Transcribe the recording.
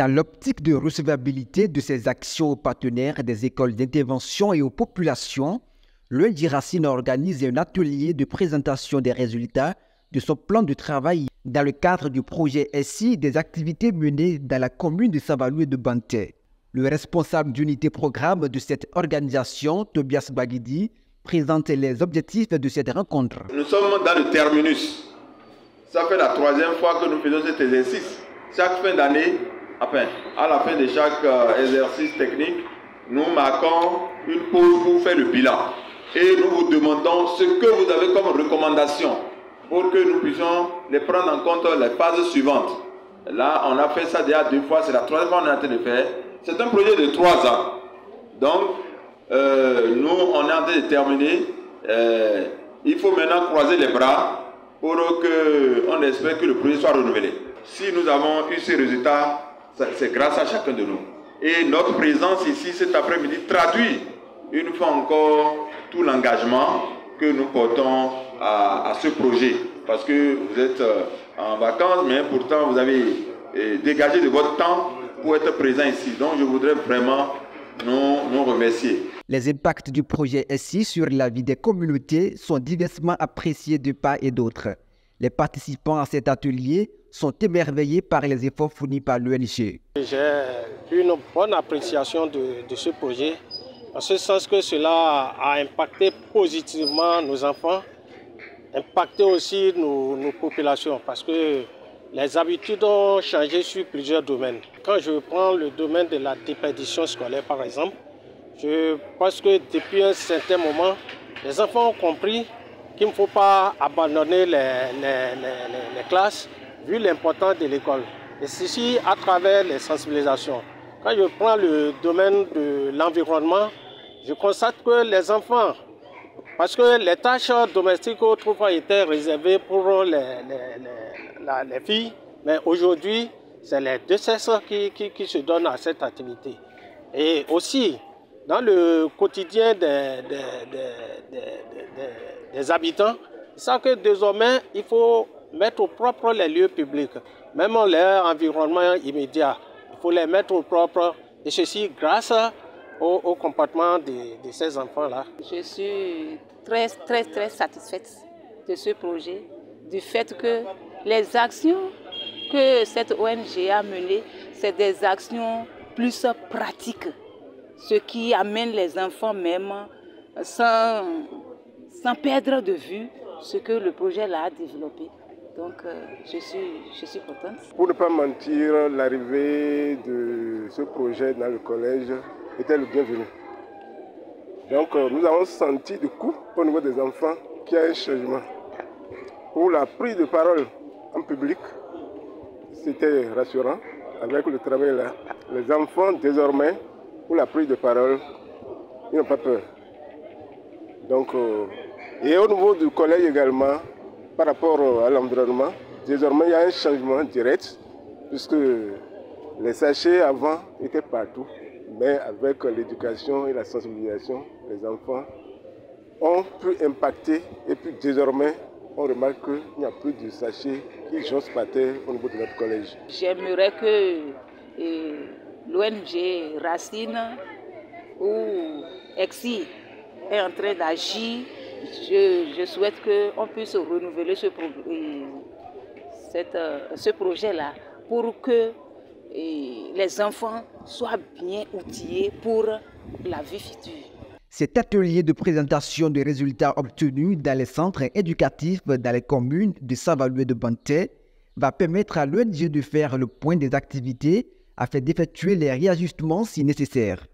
Dans l'optique de recevabilité de ces actions aux partenaires des écoles d'intervention et aux populations, l'ONG Racine organise un atelier de présentation des résultats de son plan de travail dans le cadre du projet SI des activités menées dans la commune de Savalou et de Banté. Le responsable d'unité programme de cette organisation, Tobias Baguidi, présente les objectifs de cette rencontre. Nous sommes dans le terminus. Ça fait la 3e fois que nous faisons cet exercice. Chaque fin d'année, enfin, à la fin de chaque exercice technique, nous marquons une pause pour faire le bilan. Et nous vous demandons ce que vous avez comme recommandation pour que nous puissions les prendre en compte les phases suivantes. Là, on a fait ça déjà 2 fois, c'est la 3e fois qu'on est en train de faire. C'est un projet de 3 ans. Donc, nous, on est en train de terminer. Il faut maintenant croiser les bras pour qu'on espère que le projet soit renouvelé. Si nous avons eu ces résultats, c'est grâce à chacun de nous. Et notre présence ici cet après-midi traduit une fois encore tout l'engagement que nous portons à ce projet. Parce que vous êtes en vacances, mais pourtant vous avez dégagé de votre temps pour être présent ici. Donc je voudrais vraiment nous remercier. Les impacts du projet SI sur la vie des communautés sont diversement appréciés de part et d'autre. Les participants à cet atelier sont émerveillés par les efforts fournis par l'ONG. J'ai une bonne appréciation de ce projet, en ce sens que cela a impacté positivement nos enfants, impacté aussi nos populations, parce que les habitudes ont changé sur plusieurs domaines. Quand je prends le domaine de la déperdition scolaire, par exemple, je pense que depuis un certain moment, les enfants ont compris qu'il ne faut pas abandonner les classes, vu l'importance de l'école. Et ceci à travers les sensibilisations. Quand je prends le domaine de l'environnement, je constate que les enfants, parce que les tâches domestiques autrefois étaient réservées pour les filles, mais aujourd'hui, c'est les deux sexes qui se donnent à cette activité. Et aussi, dans le quotidien des habitants, c'est ça que désormais, il faut mettre au propre les lieux publics, même leur environnement immédiat. Il faut les mettre au propre, et ceci grâce au comportement de ces enfants-là. Je suis très satisfaite de ce projet, du fait que les actions que cette ONG a menées, c'est des actions plus pratiques, ce qui amène les enfants même sans perdre de vue ce que le projet là a développé. Donc je suis contente. Pour ne pas mentir, l'arrivée de ce projet dans le collège était le bienvenu. Donc nous avons senti du coup au niveau des enfants qu'il y a un changement. Pour la prise de parole en public, c'était rassurant avec le travail là. Les enfants désormais, pour la prise de parole, ils n'ont pas peur. Donc, et au niveau du collège également, par rapport à l'environnement, désormais il y a un changement direct, puisque les sachets avant étaient partout. Mais avec l'éducation et la sensibilisation, les enfants ont pu impacter et puis désormais on remarque qu'il n'y a plus de sachets qui jonchent par terre au niveau de notre collège. J'aimerais que l'ONG Racine ou EXI est en train d'agir. Je souhaite qu'on puisse renouveler ce projet-là pour que les enfants soient bien outillés pour la vie future. Cet atelier de présentation des résultats obtenus dans les centres éducatifs dans les communes de Savalou et de Banté va permettre à l'ONG de faire le point des activités afin d'effectuer les réajustements si nécessaire.